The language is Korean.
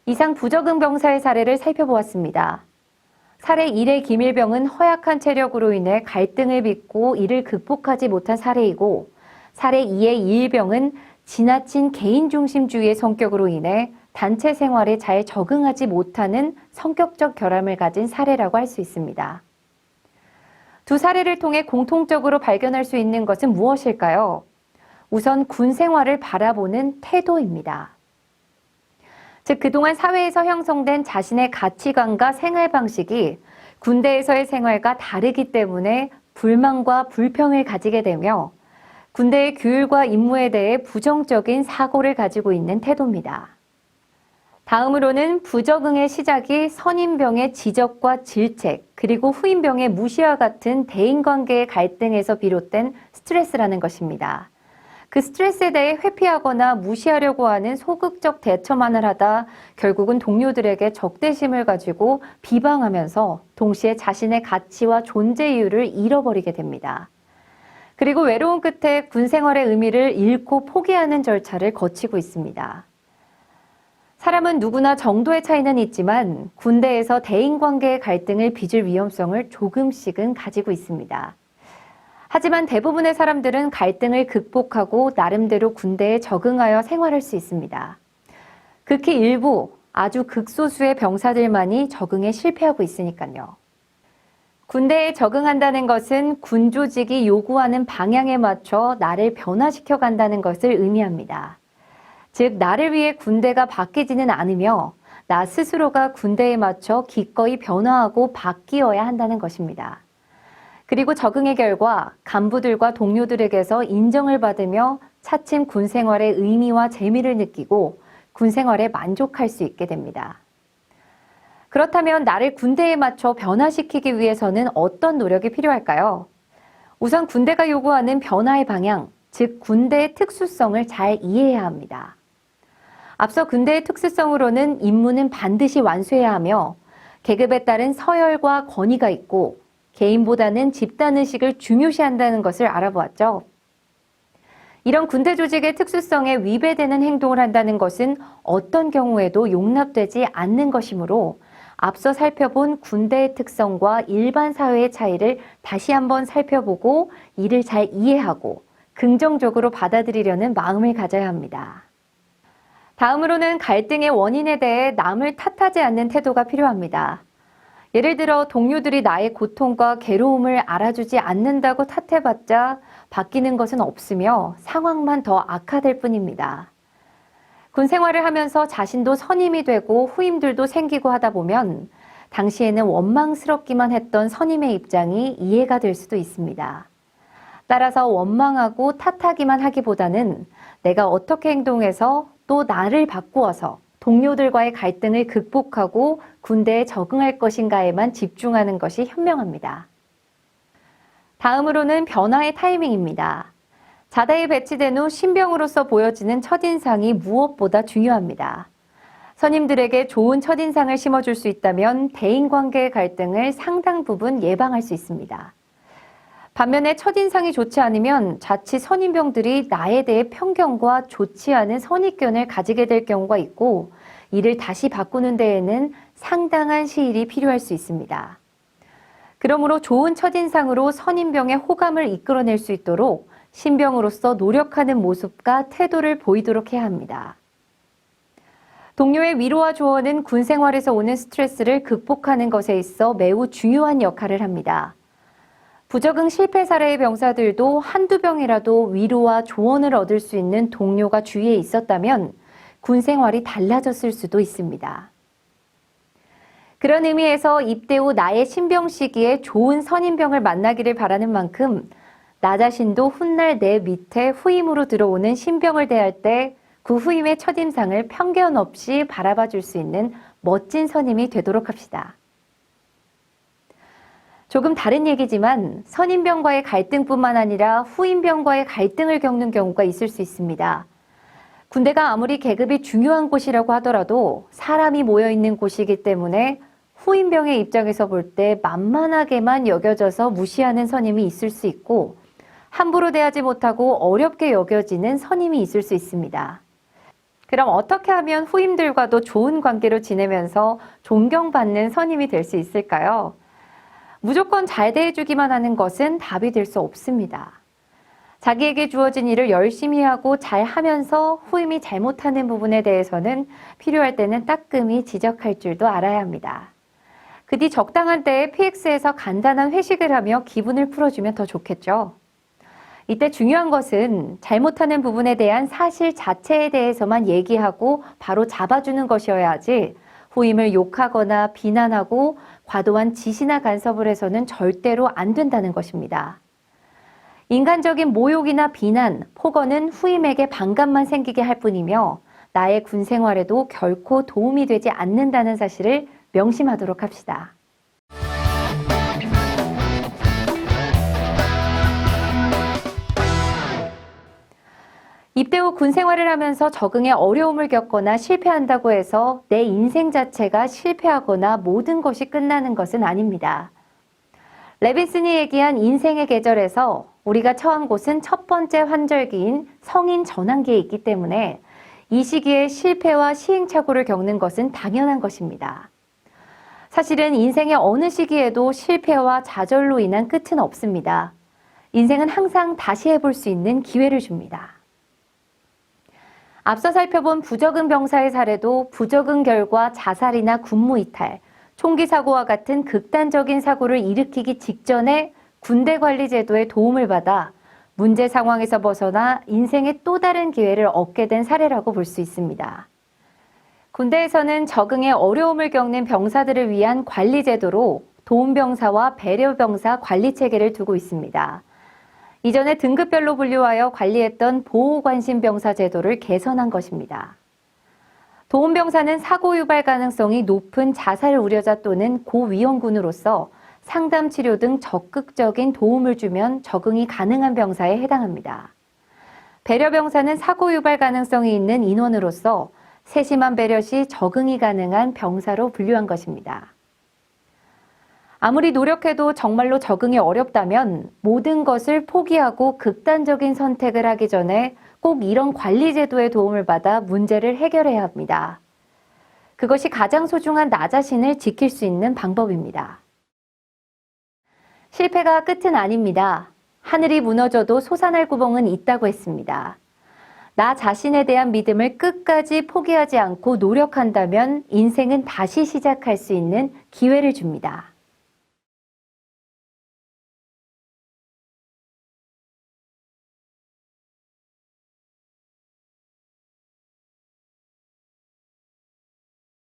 이상 부적응 병사의 사례를 살펴보았습니다. 사례 1의 김일병은 허약한 체력으로 인해 갈등을 빚고 이를 극복하지 못한 사례이고, 사례 2의 이일병은 지나친 개인중심주의의 성격으로 인해 단체 생활에 잘 적응하지 못하는 성격적 결함을 가진 사례라고 할 수 있습니다. 두 사례를 통해 공통적으로 발견할 수 있는 것은 무엇일까요? 우선 군 생활을 바라보는 태도입니다. 즉, 그동안 사회에서 형성된 자신의 가치관과 생활 방식이 군대에서의 생활과 다르기 때문에 불만과 불평을 가지게 되며 군대의 규율과 임무에 대해 부정적인 사고를 가지고 있는 태도입니다. 다음으로는 부적응의 시작이 선임병의 지적과 질책, 그리고 후임병의 무시와 같은 대인관계의 갈등에서 비롯된 스트레스라는 것입니다. 그 스트레스에 대해 회피하거나 무시하려고 하는 소극적 대처만을 하다 결국은 동료들에게 적대심을 가지고 비방하면서 동시에 자신의 가치와 존재 이유를 잃어버리게 됩니다. 그리고 외로운 끝에 군 생활의 의미를 잃고 포기하는 절차를 거치고 있습니다. 사람은 누구나 정도의 차이는 있지만 군대에서 대인관계의 갈등을 빚을 위험성을 조금씩은 가지고 있습니다. 하지만 대부분의 사람들은 갈등을 극복하고 나름대로 군대에 적응하여 생활할 수 있습니다. 극히 일부, 아주 극소수의 병사들만이 적응에 실패하고 있으니까요. 군대에 적응한다는 것은 군 조직이 요구하는 방향에 맞춰 나를 변화시켜 간다는 것을 의미합니다. 즉, 나를 위해 군대가 바뀌지는 않으며 나 스스로가 군대에 맞춰 기꺼이 변화하고 바뀌어야 한다는 것입니다. 그리고 적응의 결과 간부들과 동료들에게서 인정을 받으며 차츰 군 생활의 의미와 재미를 느끼고 군 생활에 만족할 수 있게 됩니다. 그렇다면 나를 군대에 맞춰 변화시키기 위해서는 어떤 노력이 필요할까요? 우선 군대가 요구하는 변화의 방향, 즉 군대의 특수성을 잘 이해해야 합니다. 앞서 군대의 특수성으로는 임무는 반드시 완수해야 하며 계급에 따른 서열과 권위가 있고 개인보다는 집단의식을 중요시한다는 것을 알아보았죠. 이런 군대 조직의 특수성에 위배되는 행동을 한다는 것은 어떤 경우에도 용납되지 않는 것이므로 앞서 살펴본 군대의 특성과 일반 사회의 차이를 다시 한번 살펴보고 이를 잘 이해하고 긍정적으로 받아들이려는 마음을 가져야 합니다. 다음으로는 갈등의 원인에 대해 남을 탓하지 않는 태도가 필요합니다. 예를 들어 동료들이 나의 고통과 괴로움을 알아주지 않는다고 탓해봤자 바뀌는 것은 없으며 상황만 더 악화될 뿐입니다. 군 생활을 하면서 자신도 선임이 되고 후임들도 생기고 하다 보면 당시에는 원망스럽기만 했던 선임의 입장이 이해가 될 수도 있습니다. 따라서 원망하고 탓하기만 하기보다는 내가 어떻게 행동해서 또 나를 바꾸어서 동료들과의 갈등을 극복하고 군대에 적응할 것인가에만 집중하는 것이 현명합니다. 다음으로는 변화의 타이밍입니다. 자대에 배치된 후 신병으로서 보여지는 첫인상이 무엇보다 중요합니다. 선임들에게 좋은 첫인상을 심어줄 수 있다면 대인관계의 갈등을 상당 부분 예방할 수 있습니다. 반면에 첫인상이 좋지 않으면 자칫 선임병들이 나에 대해 편견과 좋지 않은 선입견을 가지게 될 경우가 있고 이를 다시 바꾸는 데에는 상당한 시일이 필요할 수 있습니다. 그러므로 좋은 첫인상으로 선임병의 호감을 이끌어낼 수 있도록 신병으로서 노력하는 모습과 태도를 보이도록 해야 합니다. 동료의 위로와 조언은 군 생활에서 오는 스트레스를 극복하는 것에 있어 매우 중요한 역할을 합니다. 부적응 실패 사례의 병사들도 한두 병이라도 위로와 조언을 얻을 수 있는 동료가 주위에 있었다면 군 생활이 달라졌을 수도 있습니다. 그런 의미에서 입대 후 나의 신병 시기에 좋은 선임병을 만나기를 바라는 만큼 나 자신도 훗날 내 밑에 후임으로 들어오는 신병을 대할 때 그 후임의 첫인상을 편견 없이 바라봐 줄 수 있는 멋진 선임이 되도록 합시다. 조금 다른 얘기지만 선임병과의 갈등뿐만 아니라 후임병과의 갈등을 겪는 경우가 있을 수 있습니다. 군대가 아무리 계급이 중요한 곳이라고 하더라도 사람이 모여있는 곳이기 때문에 후임병의 입장에서 볼 때 만만하게만 여겨져서 무시하는 선임이 있을 수 있고 함부로 대하지 못하고 어렵게 여겨지는 선임이 있을 수 있습니다. 그럼 어떻게 하면 후임들과도 좋은 관계로 지내면서 존경받는 선임이 될 수 있을까요? 무조건 잘 대해주기만 하는 것은 답이 될 수 없습니다. 자기에게 주어진 일을 열심히 하고 잘 하면서 후임이 잘못하는 부분에 대해서는 필요할 때는 따끔히 지적할 줄도 알아야 합니다. 그 뒤 적당한 때에 PX에서 간단한 회식을 하며 기분을 풀어주면 더 좋겠죠. 이때 중요한 것은 잘못하는 부분에 대한 사실 자체에 대해서만 얘기하고 바로 잡아주는 것이어야 하지 후임을 욕하거나 비난하고 과도한 지시나 간섭을 해서는 절대로 안 된다는 것입니다. 인간적인 모욕이나 비난, 폭언은 후임에게 반감만 생기게 할 뿐이며 나의 군 생활에도 결코 도움이 되지 않는다는 사실을 명심하도록 합시다. 입대 후 군 생활을 하면서 적응에 어려움을 겪거나 실패한다고 해서 내 인생 자체가 실패하거나 모든 것이 끝나는 것은 아닙니다. 레빈슨이 얘기한 인생의 계절에서 우리가 처한 곳은 첫 번째 환절기인 성인 전환기에 있기 때문에 이 시기에 실패와 시행착오를 겪는 것은 당연한 것입니다. 사실은 인생의 어느 시기에도 실패와 좌절로 인한 끝은 없습니다. 인생은 항상 다시 해볼 수 있는 기회를 줍니다. 앞서 살펴본 부적응 병사의 사례도 부적응 결과 자살이나 군무 이탈, 총기 사고와 같은 극단적인 사고를 일으키기 직전에 군대 관리 제도의 도움을 받아 문제 상황에서 벗어나 인생의 또 다른 기회를 얻게 된 사례라고 볼 수 있습니다. 군대에서는 적응에 어려움을 겪는 병사들을 위한 관리 제도로 도움병사와 배려병사 관리 체계를 두고 있습니다. 이전에 등급별로 분류하여 관리했던 보호관심병사 제도를 개선한 것입니다. 도움병사는 사고 유발 가능성이 높은 자살 우려자 또는 고위험군으로서 상담 치료 등 적극적인 도움을 주면 적응이 가능한 병사에 해당합니다. 배려병사는 사고 유발 가능성이 있는 인원으로서 세심한 배려 시 적응이 가능한 병사로 분류한 것입니다. 아무리 노력해도 정말로 적응이 어렵다면 모든 것을 포기하고 극단적인 선택을 하기 전에 꼭 이런 관리 제도의 도움을 받아 문제를 해결해야 합니다. 그것이 가장 소중한 나 자신을 지킬 수 있는 방법입니다. 실패가 끝은 아닙니다. 하늘이 무너져도 솟아날 구멍은 있다고 했습니다. 나 자신에 대한 믿음을 끝까지 포기하지 않고 노력한다면 인생은 다시 시작할 수 있는 기회를 줍니다.